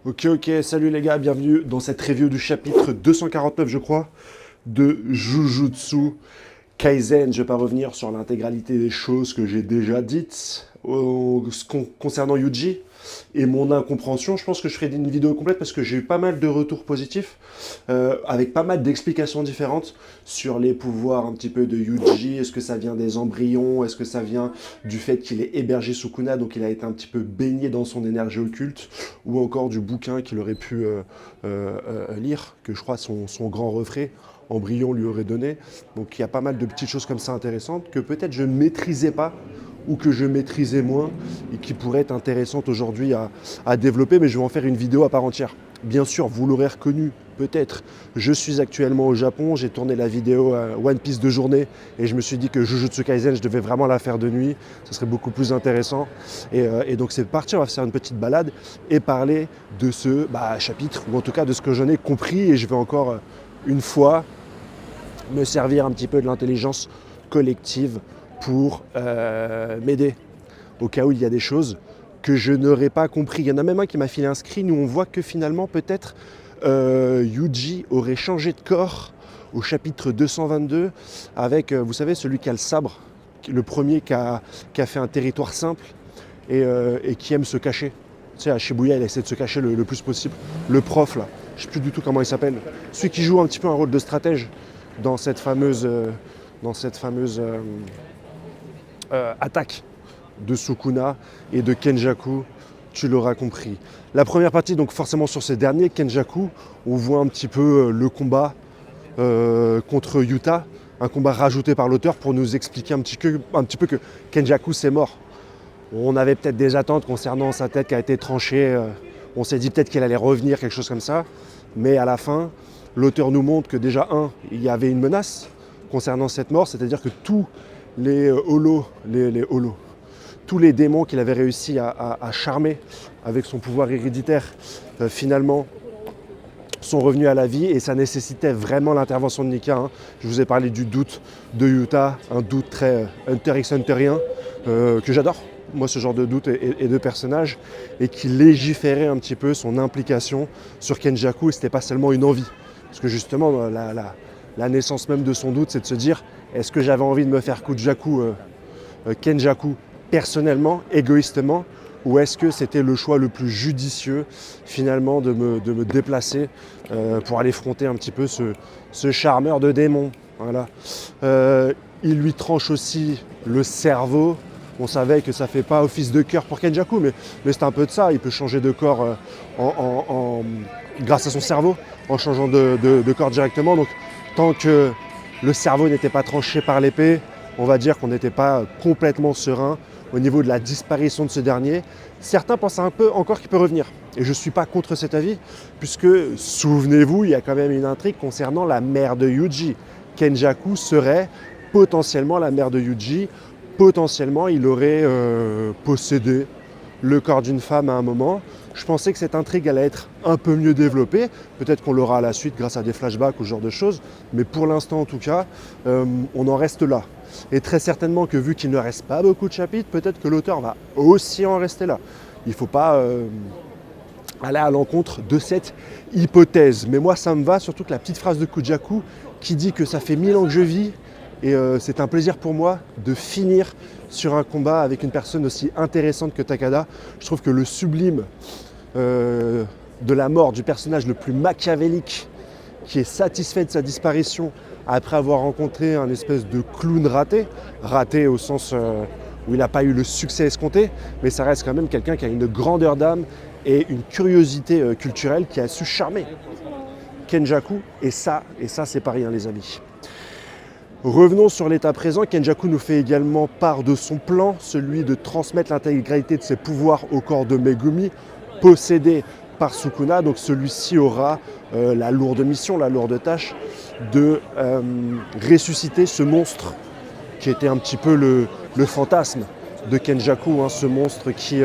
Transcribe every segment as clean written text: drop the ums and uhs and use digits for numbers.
Ok, salut les gars, bienvenue dans cette review du chapitre 249, je crois, de Jujutsu Kaisen. Je ne vais pas revenir sur l'intégralité des choses que j'ai déjà dites concernant Yuji et mon incompréhension. Je pense que je ferai une vidéo complète parce que j'ai eu pas mal de retours positifs avec pas mal d'explications différentes sur les pouvoirs un petit peu de Yuji. Est-ce que ça vient des embryons? Est-ce que ça vient du fait qu'il est hébergé sous Kuna, donc il a été un petit peu baigné dans son énergie occulte, ou encore du bouquin qu'il aurait pu lire, que je crois son grand refrain Embryon lui aurait donné. Donc il y a pas mal de petites choses comme ça intéressantes que peut-être je ne maîtrisais pas ou que je maîtrisais moins et qui pourraient être intéressantes aujourd'hui à développer, mais je vais en faire une vidéo à part entière. Bien sûr, vous l'aurez reconnu, peut-être, je suis actuellement au Japon, j'ai tourné la vidéo One Piece de journée et je me suis dit que Jujutsu Kaisen, je devais vraiment la faire de nuit, ce serait beaucoup plus intéressant. Et donc c'est parti, on va faire une petite balade et parler de ce chapitre, ou en tout cas de ce que j'en ai compris, et je vais encore une fois me servir un petit peu de l'intelligence collective pour m'aider au cas où il y a des choses que je n'aurais pas compris. Il y en a même un qui m'a filé un screen où on voit que finalement peut-être Yuji aurait changé de corps au chapitre 222 avec, vous savez, celui qui a le sabre, le premier qui a fait un territoire simple et qui aime se cacher. Tu sais, à Shibuya, il essaie de se cacher le plus possible. Le prof, là, je ne sais plus du tout comment il s'appelle. Celui qui joue un petit peu un rôle de stratège dans cette fameuse attaque de Sukuna et de Kenjaku, tu l'auras compris. La première partie, donc forcément sur ces derniers, Kenjaku, on voit un petit peu le combat contre Yuta, un combat rajouté par l'auteur pour nous expliquer un petit peu que Kenjaku c'est mort. On avait peut-être des attentes concernant sa tête qui a été tranchée, on s'est dit peut-être qu'elle allait revenir, quelque chose comme ça, mais à la fin, l'auteur nous montre que déjà, il y avait une menace concernant cette mort, c'est-à-dire que tous les tous les démons qu'il avait réussi à charmer avec son pouvoir héréditaire, finalement, sont revenus à la vie, et ça nécessitait vraiment l'intervention de Nika. Je vous ai parlé du doute de Yuta, un doute très Hunter x Hunterien, que j'adore, moi, ce genre de doute et de personnage, et qui légiférait un petit peu son implication sur Kenjaku, et c'était pas seulement une envie. Parce que justement, la naissance même de son doute, c'est de se dire, est-ce que j'avais envie de me faire Kenjaku personnellement, égoïstement, ou est-ce que c'était le choix le plus judicieux finalement de me déplacer pour aller affronter un petit peu ce charmeur de démons. Voilà. Il lui tranche aussi le cerveau. On savait que ça ne fait pas office de cœur pour Kenjaku, mais c'est un peu de ça. Il peut changer de corps grâce à son cerveau, en changeant de corps directement. Donc tant que le cerveau n'était pas tranché par l'épée, on va dire qu'on n'était pas complètement serein au niveau de la disparition de ce dernier. Certains pensent un peu encore qu'il peut revenir. Et je ne suis pas contre cet avis, puisque, souvenez-vous, il y a quand même une intrigue concernant la mère de Yuji. Kenjaku serait potentiellement la mère de Yuji. Potentiellement, il aurait possédé le corps d'une femme à un moment. Je pensais que cette intrigue allait être un peu mieux développée. Peut-être qu'on l'aura à la suite grâce à des flashbacks ou ce genre de choses. Mais pour l'instant, en tout cas, on en reste là. Et très certainement que vu qu'il ne reste pas beaucoup de chapitres, peut-être que l'auteur va aussi en rester là. Il ne faut pas aller à l'encontre de cette hypothèse. Mais moi, ça me va, surtout que la petite phrase de Kujaku qui dit que ça fait 1000 ans que je vis, et c'est un plaisir pour moi de finir sur un combat avec une personne aussi intéressante que Takada. Je trouve que le sublime de la mort du personnage le plus machiavélique, qui est satisfait de sa disparition après avoir rencontré un espèce de clown raté au sens où il n'a pas eu le succès escompté, mais ça reste quand même quelqu'un qui a une grandeur d'âme et une curiosité culturelle qui a su charmer Kenjaku, et ça c'est pas rien les amis. Revenons sur l'état présent. Kenjaku nous fait également part de son plan, celui de transmettre l'intégralité de ses pouvoirs au corps de Megumi, possédé par Sukuna. Donc celui-ci aura la lourde mission, la lourde tâche de ressusciter ce monstre qui était un petit peu le fantasme de Kenjaku, ce monstre qui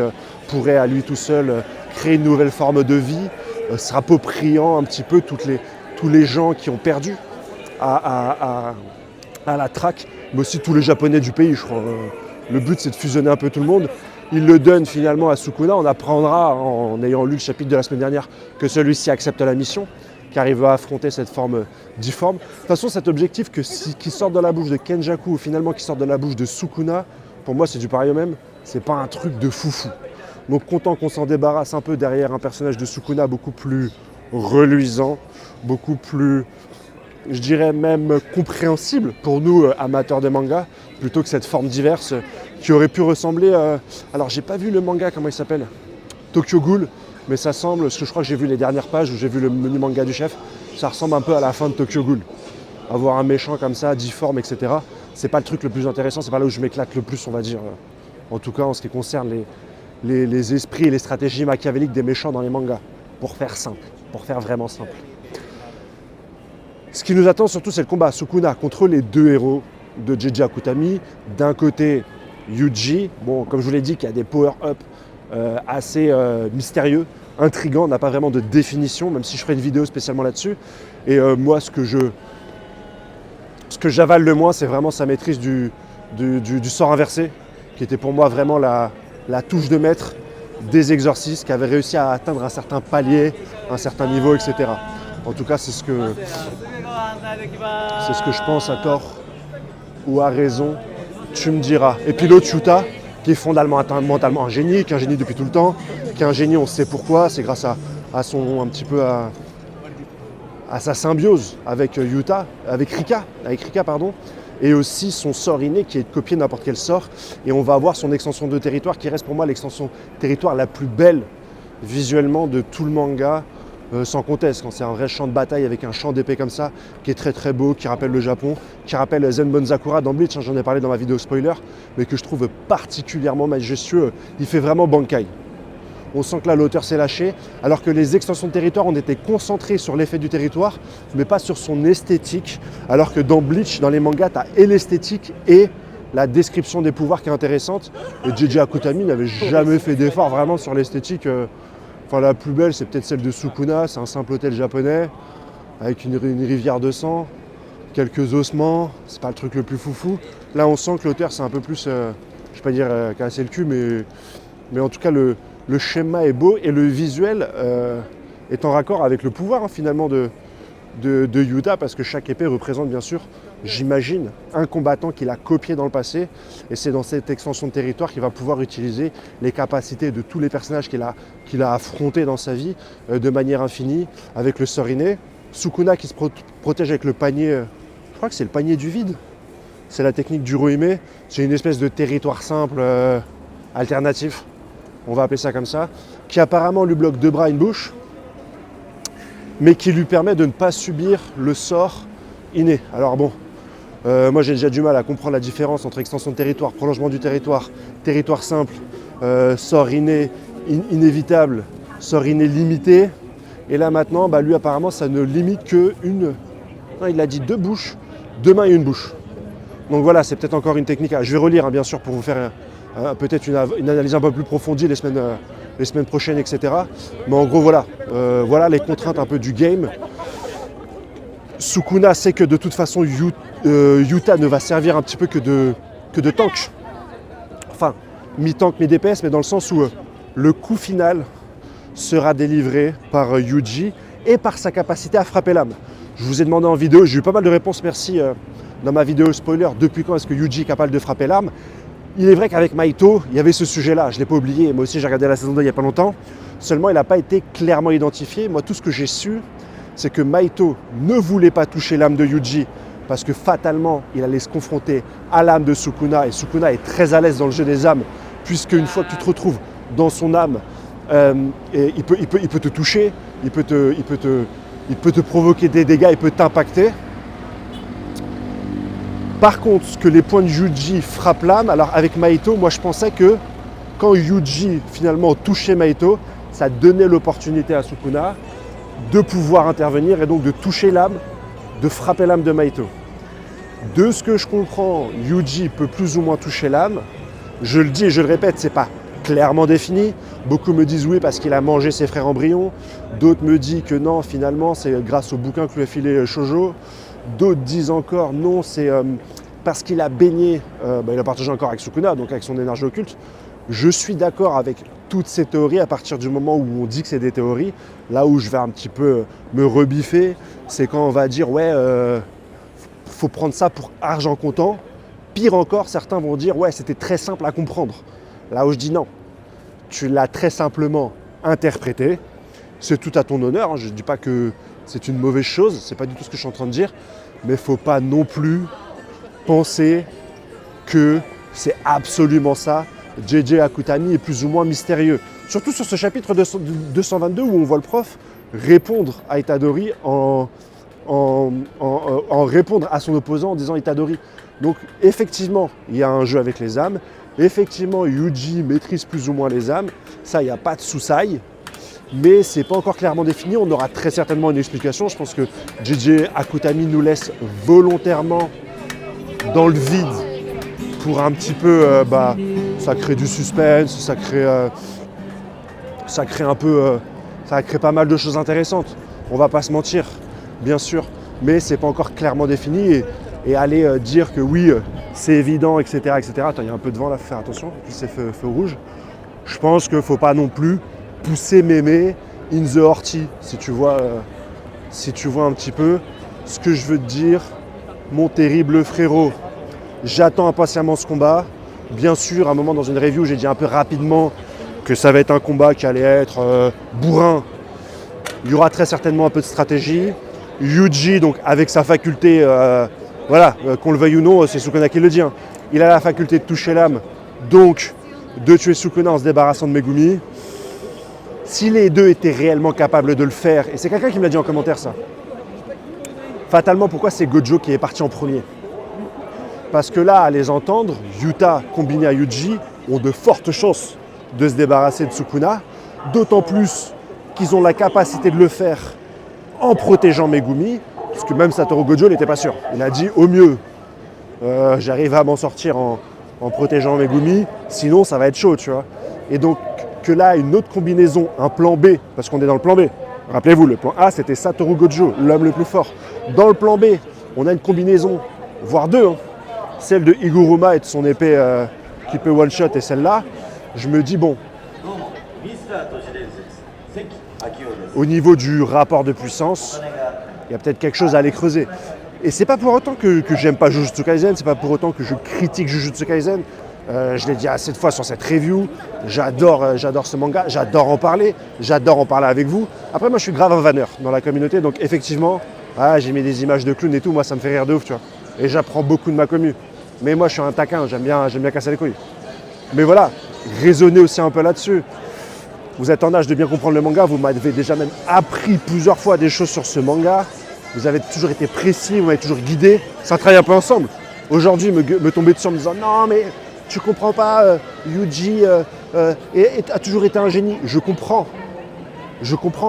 pourrait à lui tout seul créer une nouvelle forme de vie, se rappropriant un petit peu tous les gens qui ont perdu à la traque, mais aussi tous les Japonais du pays, je crois. Le but, c'est de fusionner un peu tout le monde. il le donne finalement à Sukuna. On apprendra en ayant lu le chapitre de la semaine dernière que celui-ci accepte la mission, car il veut affronter cette forme difforme. De toute façon, cet objectif qui sort de la bouche de Kenjaku ou finalement qui sort de la bouche de Sukuna, pour moi c'est du pareil au même, c'est pas un truc de foufou. Donc content qu'on s'en débarrasse un peu derrière un personnage de Sukuna beaucoup plus reluisant, beaucoup plus, je dirais même compréhensible pour nous amateurs de manga, plutôt que cette forme diverse qui aurait pu ressembler... Alors j'ai pas vu le manga, comment il s'appelle, Tokyo Ghoul, mais ça semble, parce que je crois que j'ai vu les dernières pages où j'ai vu le menu manga du chef, ça ressemble un peu à la fin de Tokyo Ghoul. Avoir un méchant comme ça, difforme, etc. C'est pas le truc le plus intéressant, c'est pas là où je m'éclate le plus, on va dire. En tout cas en ce qui concerne les esprits et les stratégies machiavéliques des méchants dans les mangas, pour faire simple, pour faire vraiment simple. Ce qui nous attend surtout, c'est le combat Sukuna contre les deux héros de J.J. Akutami. D'un côté, Yuji, bon, comme je vous l'ai dit, qui a des power-up assez mystérieux, intrigants, n'a pas vraiment de définition, même si je ferai une vidéo spécialement là-dessus. Et moi, ce que j'avale le moins, c'est vraiment sa maîtrise du sort inversé, qui était pour moi vraiment la touche de maître des exorcistes, qui avait réussi à atteindre un certain palier, un certain niveau, etc. En tout cas, c'est ce que je pense, à tort ou à raison, tu me diras. Et puis l'autre, Yuta, qui est fondamentalement un génie, qui est un génie depuis tout le temps, qui est un génie, on sait pourquoi, c'est grâce à son, un petit peu à sa symbiose avec Rika, et aussi son sort inné qui est de copier n'importe quel sort. Et on va avoir son extension de territoire qui reste pour moi l'extension territoire la plus belle visuellement de tout le manga, sans conteste, quand c'est un vrai champ de bataille avec un champ d'épée comme ça, qui est très très beau, qui rappelle le Japon, qui rappelle Zenbon Sakura dans Bleach, j'en ai parlé dans ma vidéo spoiler, mais que je trouve particulièrement majestueux. Il fait vraiment Bankai. On sent que là l'auteur s'est lâché, alors que les extensions de territoire ont été concentrées sur l'effet du territoire, mais pas sur son esthétique, alors que dans Bleach, dans les mangas, tu as et l'esthétique et la description des pouvoirs qui est intéressante. Et J.J. Akutami n'avait jamais fait d'effort vraiment sur l'esthétique. Enfin, la plus belle, c'est peut-être celle de Sukuna, c'est un simple hôtel japonais, avec une rivière de sang, quelques ossements, c'est pas le truc le plus foufou. Là, on sent que l'auteur, c'est un peu plus, je vais pas dire casser le cul, mais en tout cas, le schéma est beau et le visuel est en raccord avec le pouvoir finalement de Yuta, parce que chaque épée représente bien sûr, j'imagine, un combattant qu'il a copié dans le passé, et c'est dans cette extension de territoire qu'il va pouvoir utiliser les capacités de tous les personnages qu'il a affrontés dans sa vie de manière infinie, avec le sort inné. Sukuna qui se protège avec le panier, je crois que c'est le panier du vide, c'est la technique du Rohime, c'est une espèce de territoire simple alternatif, on va appeler ça comme ça, qui apparemment lui bloque 2 bras et une bouche, mais qui lui permet de ne pas subir le sort inné. Alors bon, moi j'ai déjà du mal à comprendre la différence entre extension de territoire, prolongement du territoire, territoire simple, sort inné, inévitable, sort inné limité. Et là maintenant, lui apparemment ça ne limite que non, il a dit 2 bouches, 2 mains et une bouche. Donc voilà, c'est peut-être encore une technique. Je vais relire bien sûr pour vous faire peut-être une analyse un peu plus approfondie les semaines prochaines, etc. Mais en gros, voilà les contraintes un peu du game. Sukuna sait que de toute façon, Yuta ne va servir un petit peu que de tank. Enfin, mi-tank, mi-DPS, mais dans le sens où le coup final sera délivré par Yuji et par sa capacité à frapper l'âme. Je vous ai demandé en vidéo, j'ai eu pas mal de réponses, merci, dans ma vidéo spoiler, depuis quand est-ce que Yuji est capable de frapper l'âme. Il est vrai qu'avec Maito, il y avait ce sujet-là, je ne l'ai pas oublié, moi aussi j'ai regardé la saison 2 il n'y a pas longtemps, seulement il n'a pas été clairement identifié. Moi tout ce que j'ai su, c'est que Maito ne voulait pas toucher l'âme de Yuji parce que fatalement il allait se confronter à l'âme de Sukuna, et Sukuna est très à l'aise dans le jeu des âmes, puisque une fois que tu te retrouves dans son âme, il peut te toucher, il peut te provoquer des dégâts, il peut t'impacter. Par contre, que les points de Yuji frappent l'âme, alors avec Maito, moi je pensais que quand Yuji finalement touchait Maito, ça donnait l'opportunité à Sukuna de pouvoir intervenir et donc de toucher l'âme, de frapper l'âme de Maito. De ce que je comprends, Yuji peut plus ou moins toucher l'âme. Je le dis et je le répète, c'est pas clairement défini. Beaucoup me disent oui parce qu'il a mangé ses frères embryons. D'autres me disent que non, finalement c'est grâce au bouquin que lui a filé Shoujo. D'autres disent encore non, c'est parce qu'il a baigné, il a partagé encore avec Sukuna, donc avec son énergie occulte, Je suis d'accord avec toutes ces théories à partir du moment où on dit que c'est des théories. Là où je vais un petit peu me rebiffer, c'est quand on va dire ouais, faut prendre ça pour argent comptant. Pire encore, certains vont dire ouais, c'était très simple à comprendre. Là où je dis non, tu l'as très simplement interprété. C'est tout à ton honneur, hein. Je ne dis pas que c'est une mauvaise chose, c'est pas du tout ce que je suis en train de dire, mais il ne faut pas non plus penser que c'est absolument ça. JJ Akutami est plus ou moins mystérieux. Surtout sur ce chapitre 222 où on voit le prof répondre à Itadori en répondre à son opposant en disant Itadori. Donc effectivement, il y a un jeu avec les âmes. Effectivement, Yuji maîtrise plus ou moins les âmes. Ça, il n'y a pas de soussaille. Mais c'est pas encore clairement défini. On aura très certainement une explication. Je pense que JJ Akutami nous laisse volontairement dans le vide pour un petit peu, ça crée du suspense, ça crée un peu, ça crée pas mal de choses intéressantes. On va pas se mentir, bien sûr, mais c'est pas encore clairement défini et aller dire que oui, c'est évident, etc., etc. Attends, il y a un peu de vent là, faut faire attention, c'est feu rouge. Je pense qu'il faut pas non plus pousser mémé in the orty, si tu vois un petit peu ce que je veux te dire, mon terrible frérot. J'attends impatiemment ce combat. Bien sûr, à un moment dans une review, j'ai dit un peu rapidement que ça va être un combat qui allait être bourrin. Il y aura très certainement un peu de stratégie. Yuji, donc avec sa faculté, qu'on le veuille ou non, c'est Sukuna qui le dit, hein. Il a la faculté de toucher l'âme, donc de tuer Sukuna en se débarrassant de Megumi. Si les deux étaient réellement capables de le faire, et c'est quelqu'un qui me l'a dit en commentaire ça, fatalement pourquoi c'est Gojo qui est parti en premier? Parce que là, à les entendre, Yuta combiné à Yuji ont de fortes chances de se débarrasser de Sukuna, d'autant plus qu'ils ont la capacité de le faire en protégeant Megumi, parce que même Satoru Gojo n'était pas sûr. Il a dit au mieux, j'arrive à m'en sortir en protégeant Megumi, sinon ça va être chaud, tu vois. Et donc que là, une autre combinaison, un plan B, parce qu'on est dans le plan B. Rappelez-vous, le plan A, c'était Satoru Gojo, l'homme le plus fort. Dans le plan B, on a une combinaison, voire deux, hein. Celle de Higuruma et de son épée qui peut one-shot et celle-là, je me dis bon, au niveau du rapport de puissance, il y a peut-être quelque chose à aller creuser. Et c'est pas pour autant que j'aime pas Jujutsu Kaisen, c'est pas pour autant que je critique Jujutsu Kaisen. Je l'ai dit assez de fois sur cette review, j'adore ce manga, j'adore en parler avec vous. Après moi je suis grave un vanneur dans la communauté, donc effectivement, j'ai mis des images de clowns et tout, moi ça me fait rire de ouf, tu vois. Et j'apprends beaucoup de ma commu. Mais moi je suis un taquin, j'aime bien casser les couilles. Mais voilà, raisonnez aussi un peu là-dessus. Vous êtes en âge de bien comprendre le manga, vous m'avez déjà même appris plusieurs fois des choses sur ce manga. Vous avez toujours été précis, vous m'avez toujours guidé. Ça travaille un peu ensemble. Aujourd'hui, me tomber dessus en me disant non mais tu comprends pas, Yuji a toujours été un génie. Je comprends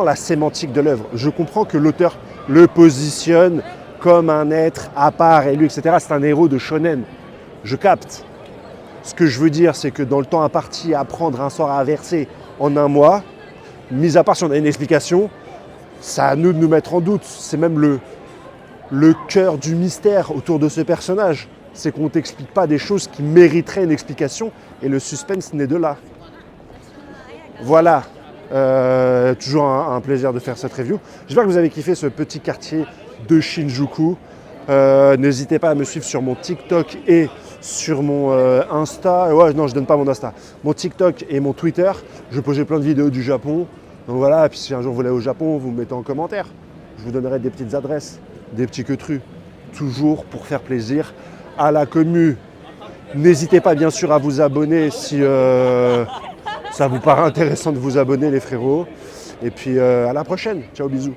la sémantique de l'œuvre. Je comprends que l'auteur le positionne comme un être à part et lui, etc. C'est un héros de shonen. Je capte. Ce que je veux dire, c'est que dans le temps imparti, apprendre un sort à inverser en un mois, mis à part si on a une explication, c'est à nous de nous mettre en doute. C'est même le cœur du mystère autour de ce personnage. C'est qu'on ne t'explique pas des choses qui mériteraient une explication et le suspense naît de là. Voilà. Toujours un plaisir de faire cette review. J'espère que vous avez kiffé ce petit quartier de Shinjuku. N'hésitez pas à me suivre sur mon TikTok et sur mon Insta. Ouais, non, je donne pas mon Insta. Mon TikTok et mon Twitter. Je posais plein de vidéos du Japon. Donc voilà, et puis si un jour vous voulez au Japon, vous me mettez en commentaire. Je vous donnerai des petites adresses, des petits queutrus. Toujours pour faire plaisir à la commu. N'hésitez pas bien sûr à vous abonner si ça vous paraît intéressant de vous abonner les frérots. Et puis à la prochaine. Ciao, bisous.